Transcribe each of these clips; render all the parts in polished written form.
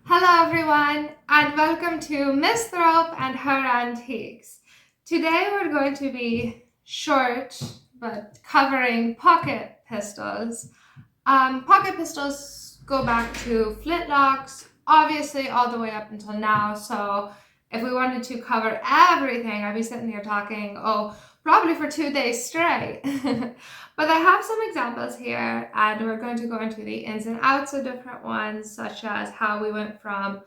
Hello everyone and welcome to Miss Thrope and her antiques. Today we're going to be short but covering pocket pistols. Pocket pistols go back to flintlocks, obviously all the way up until now, so if we wanted to cover everything, I'd be sitting here talking, probably for 2 days straight. But I have some examples here, and we're going to go into the ins and outs of different ones, such as how we went from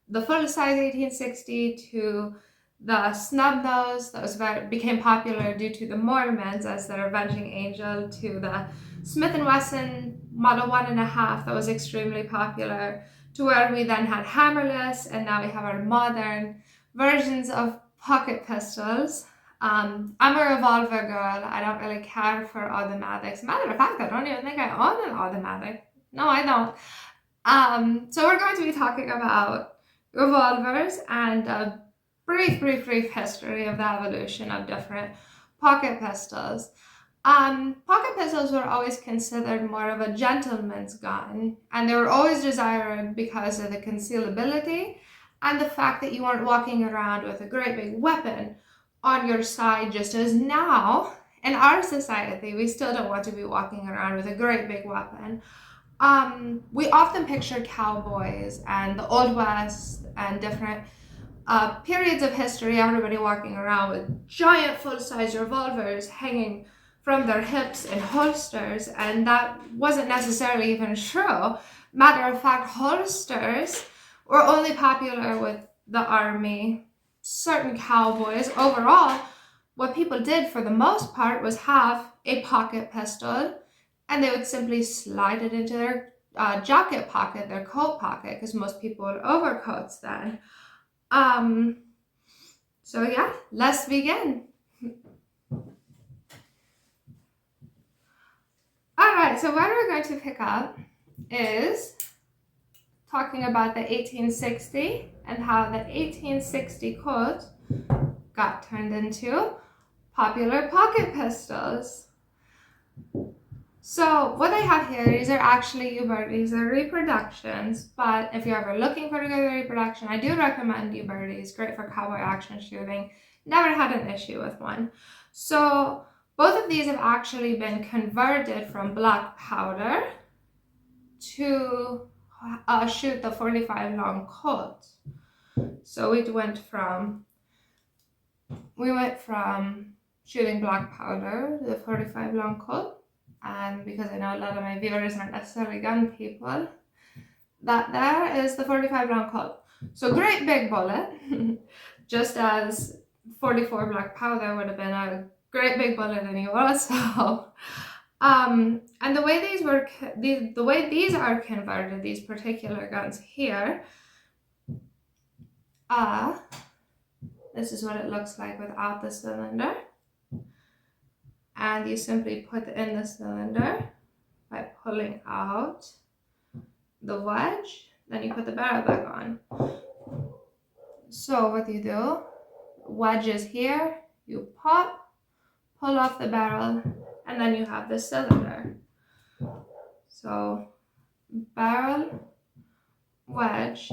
the full-size 1860 to the snub nose that became popular due to the Mormons as their avenging angel, to the Smith and Wesson Model 1.5 that was extremely popular, to where we then had Hammerless, and now we have our modern versions of pocket pistols. I'm a revolver girl. I don't really care for automatics. Matter of fact, I don't even think I own an automatic. No, I don't. So we're going to be talking about revolvers and a brief history of the evolution of different pocket pistols. Pocket pistols were always considered more of a gentleman's gun, and they were always desired because of the concealability and the fact that you weren't walking around with a great big weapon on your side, just as now in our society we still don't want to be walking around with a great big weapon. We often picture cowboys and the Old West and different periods of history, everybody walking around with giant full-size revolvers hanging from their hips in holsters, and that wasn't necessarily even true. Matter of fact, holsters were only popular with the army, certain cowboys. Overall, what people did for the most part was have a pocket pistol, and they would simply slide it into their jacket pocket, their coat pocket, because most people wore overcoats then. So yeah, let's begin. Alright, so what we're going to pick up is talking about the 1860 and how the 1860 Colt got turned into popular pocket pistols. So what I have here, these are actually Ubertis, they're reproductions, but if you're ever looking for a good reproduction, I do recommend Ubertis, great for cowboy action shooting. Never had an issue with one. So both of these have actually been converted from black powder to shoot the 45 long Colt. So we went from shooting black powder to the 45 long Colt. And because I know a lot of my viewers aren't necessarily gun people, that there is the 45 round Colt. So great big bullet, just as 44 black powder would have been a great big bullet anyway. So, and the way these are converted, these particular guns here, this is what it looks like without the cylinder. And you simply put in the cylinder by pulling out the wedge, then you put the barrel back on. So what you do, wedge is here, you pop, pull off the barrel, and then you have the cylinder. So barrel, wedge,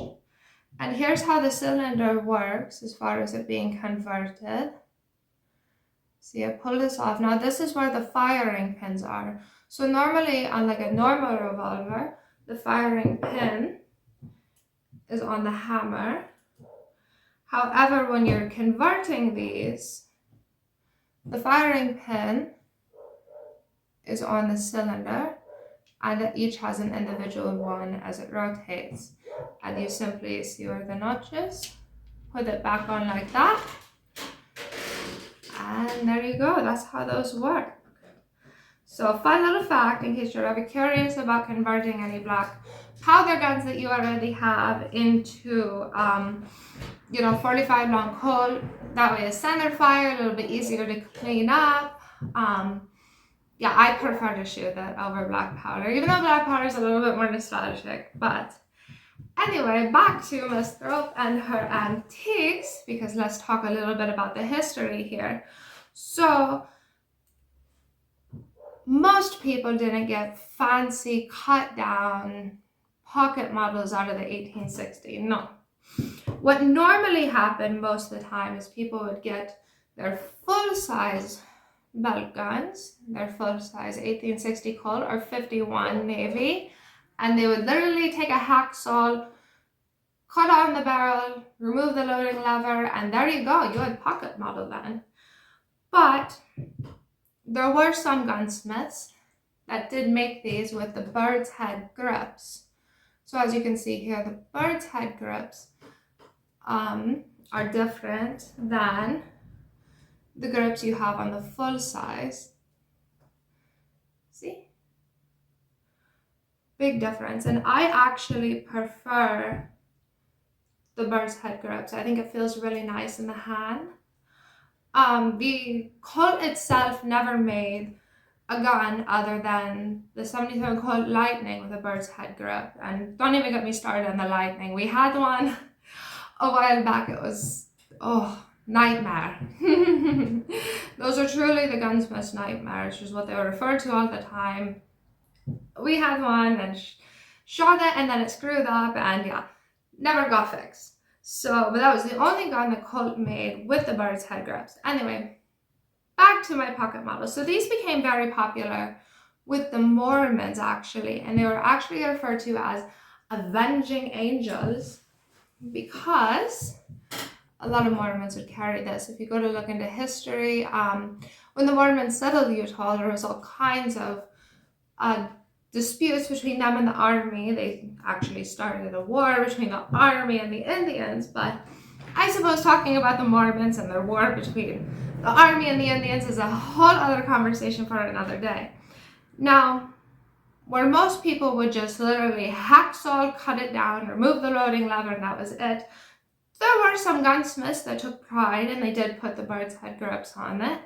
and here's how the cylinder works as far as it being converted. See, I pull this off. Now this is where the firing pins are. So normally on like a normal revolver, the firing pin is on the hammer. However, when you're converting these, the firing pin is on the cylinder, and it each has an individual one as it rotates. And you simply see where the notch is, put it back on like that. And there you go, that's how those work. So fun little fact, in case you're ever curious about converting any black powder guns that you already have into, 45 long Colt. That way it's center fire, a little bit easier to clean up. Yeah, I prefer to shoot that over black powder, even though black powder is a little bit more nostalgic. But anyway, back to Miss Thrope and her antiques, because let's talk a little bit about the history here. So most people didn't get fancy cut down pocket models out of the 1860. No. What normally happened most of the time is people would get their full-size belt guns, their full-size 1860 Colt or 51 Navy, and they would literally take a hacksaw, cut on the barrel, remove the loading lever, and there you go, you had pocket model then. But there were some gunsmiths that did make these with the bird's head grips. So as you can see here, the bird's head grips are different than the grips you have on the full size. See? Big difference. And I actually prefer the bird's head grips. I think it feels really nice in the hand. The Colt itself never made a gun other than the 77 Colt Lightning with a bird's head grip. And don't even get me started on the Lightning. We had one a while back. It was, nightmare. Those are truly the gunsmith's nightmares, which is what they were referred to all the time. We had one and shot it and then it screwed up and yeah, never got fixed. So, but that was the only gun that Colt made with the bird's head grips. Anyway, back to my pocket model. So these became very popular with the Mormons actually, and they were actually referred to as avenging angels because a lot of Mormons would carry this. If you go to look into history, when the Mormons settled Utah, there was all kinds of disputes between them and the army. They actually started a war between the army and the Indians, but I suppose talking about the Mormons and their war between the army and the Indians is a whole other conversation for another day. Now, where most people would just literally hacksaw, cut it down, remove the loading lever, and that was it, there were some gunsmiths that took pride and they did put the bird's head grips on it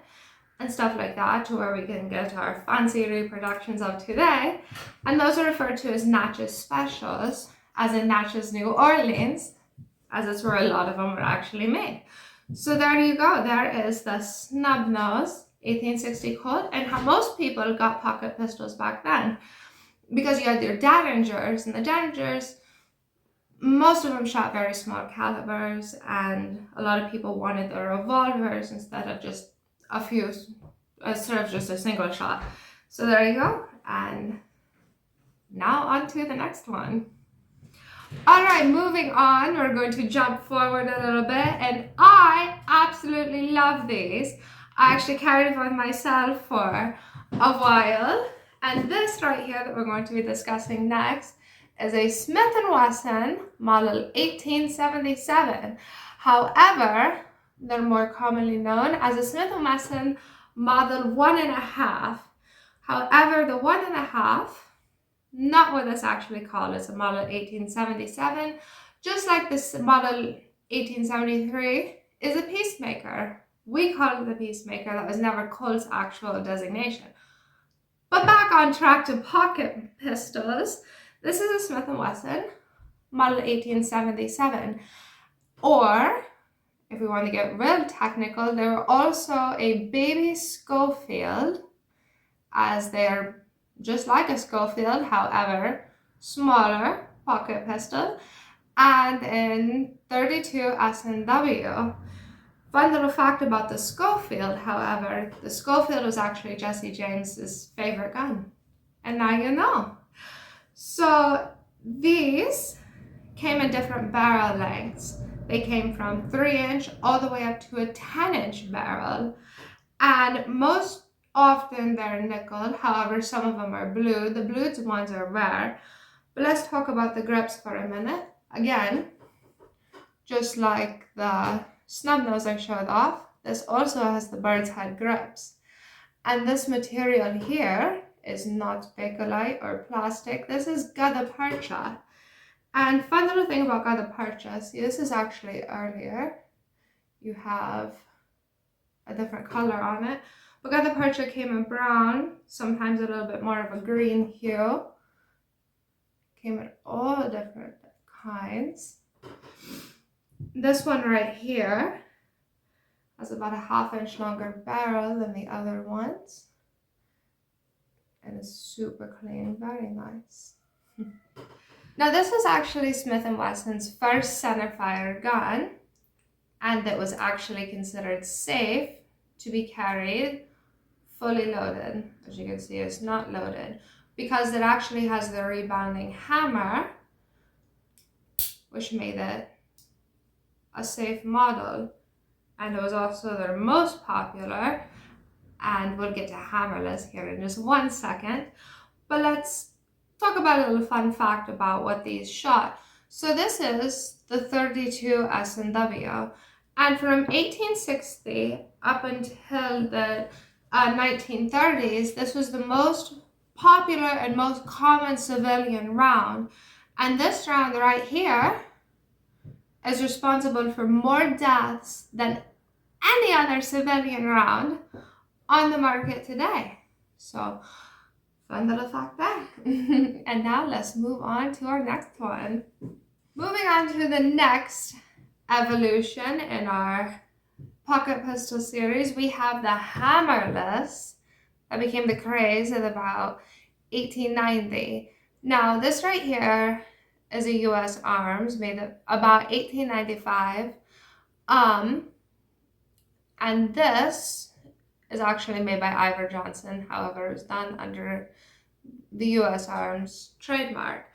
and stuff like that, to where we can get our fancy reproductions of today. And those are referred to as Natchez Specials, as in Natchez, New Orleans, as it's where a lot of them were actually made. So there you go. There is the snub nose 1860 Colt, and how most people got pocket pistols back then, because you had your Derringers, and the Derringers, most of them shot very small calibers, and a lot of people wanted the revolvers instead of just a few, instead of just a single shot. So there you go. And now on to the next one. All right, moving on, we're going to jump forward a little bit, and I absolutely love these. I actually carried one myself for a while, and this right here that we're going to be discussing next is a Smith and Wesson model 1877. However, they're more commonly known as a Smith and Wesson model 1.5. However, the 1.5, not what it's actually called, it's a model 1877, just like this model 1873 is a peacemaker. We call it the peacemaker. That was never Colt's actual designation. But back on track to pocket pistols, this is a Smith and Wesson model 1877, or if we want to get real technical, they were also a baby Schofield, as they're just like a Schofield, however, smaller pocket pistol, and in 32 S&W. Fun little fact about the Schofield, however, the Schofield was actually Jesse James's favorite gun. And now you know. So these came in different barrel lengths. They came from 3-inch all the way up to a 10-inch barrel. And most often they're nickel, however, some of them are blue. The blue ones are rare. But let's talk about the grips for a minute. Again, just like the snub nose I showed off, this also has the bird's head grips. And this material here is not Bakelite or plastic. This is gutta percha. And fun little thing about gutta percha, see, this is actually earlier. You have a different color on it. But gutta percha came in brown, sometimes a little bit more of a green hue. Came in all different kinds. This one right here has about a 1/2 inch longer barrel than the other ones. And it's super clean, very nice. Now this was actually Smith and Wesson's first centerfire gun, and it was actually considered safe to be carried fully loaded. As you can see, it's not loaded because it actually has the rebounding hammer, which made it a safe model. And it was also their most popular, and we'll get to Hammerless here in just 1 second. But let's talk about a little fun fact about what these shot. So this is the 32 S&W, and from 1860 up until the 1930s, this was the most popular and most common civilian round. And this round right here is responsible for more deaths than any other civilian round on the market today. So, fun little fact there. And now let's move on to our next one. Moving on to the next evolution in our pocket pistol series, we have the Hammerless that became the craze at about 1890. Now, this right here is a U.S. Arms made about 1895. And this is actually made by Ivor Johnson. However, it was done under the U.S. Arms trademark.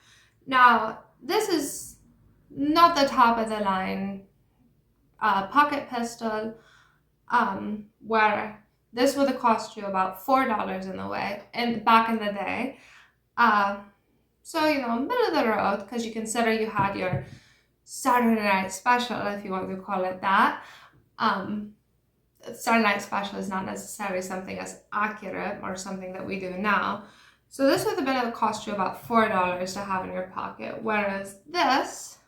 Now, this is not the top of the line pocket pistol, where this would have cost you about $4 back in the day. So, you know, middle of the road, because you consider you had your Saturday night special, if you want to call it that. Saturday night special is not necessarily something as accurate or something that we do now. So this would have been able to cost you about $4 to have in your pocket, whereas this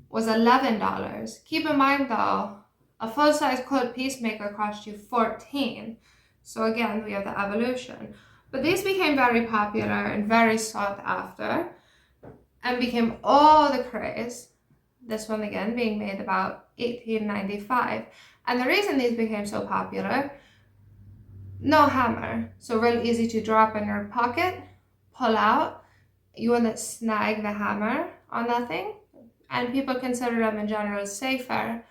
was $11. Keep in mind though, a full-size Colt Peacemaker cost you $14. So again, we have the evolution. But these became very popular and very sought after and became all the craze. This one again being made about 1895. And the reason these became so popular, no hammer. So real easy to drop in your pocket, pull out. You wouldn't snag the hammer on that thing. And people consider them in general safer.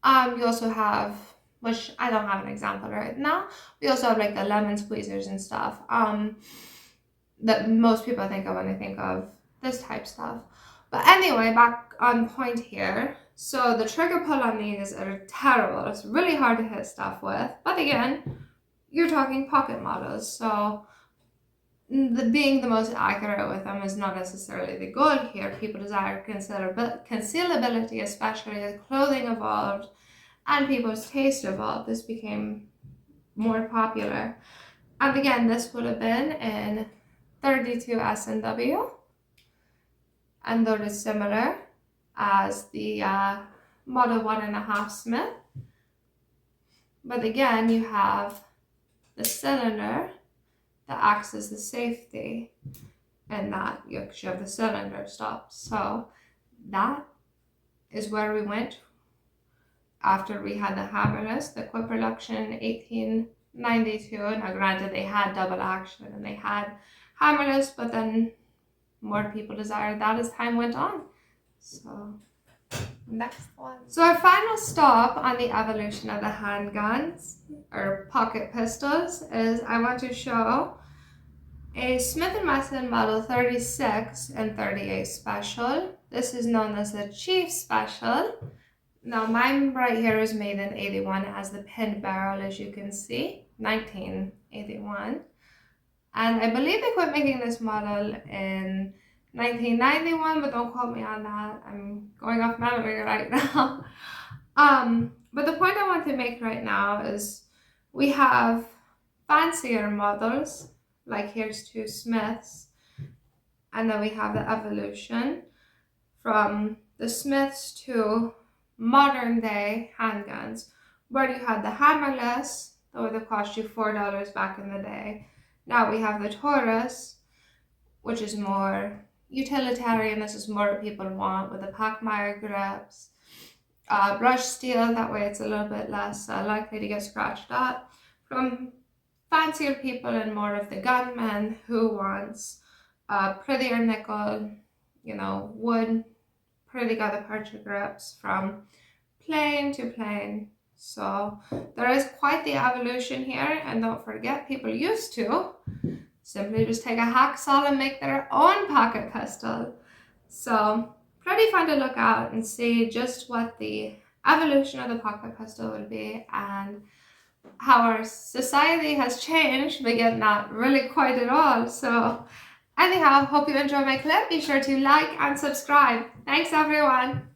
You also have, which I don't have an example right now, we also have like the lemon squeezers and stuff that most people think of when they think of this type stuff. But anyway, back on point here. So the trigger pull on these are terrible. It's really hard to hit stuff with. But again, you're talking pocket models. So being the most accurate with them is not necessarily the goal here. People desire concealability, especially as clothing evolved and people's taste evolved. This became more popular. And again, this would have been in 32 S&W. And though it's similar as the Model 1.5 Smith. But again, you have the cylinder that acts as the safety, and that you have the cylinder stop. So that is where we went after we had the Hammerless, the quick production in 1892. Now granted, they had double action and they had Hammerless, but then more people desired that as time went on. So next one. So our final stop on the evolution of the handguns or pocket pistols is I want to show a Smith and Wesson model 36 and 38 special. This is known as the Chief Special. Now mine right here is made in 81. It has the pinned barrel, as you can see, 1981. And I believe they quit making this model in 1991, but don't quote me on that. I'm going off memory right now. But the point I want to make right now is we have fancier models, like here's two Smiths, and then we have the evolution from the Smiths to modern day handguns, where you had the Hammerless that would have cost you $4 back in the day. Now we have the Taurus, which is more utilitarian. This is more what people want with the Packmeyer grips. Brush steel, that way it's a little bit less likely to get scratched up. From fancier people and more of the gunman who wants prettier nickel, wood, pretty good aperture grips from plain to plain. So there is quite the evolution here, and don't forget, people used to simply just take a hacksaw and make their own pocket pistol. So pretty fun to look out and see just what the evolution of the pocket pistol will be and how our society has changed, but yet not really quite at all. So anyhow, hope you enjoyed my clip. Be sure to like and subscribe. Thanks everyone.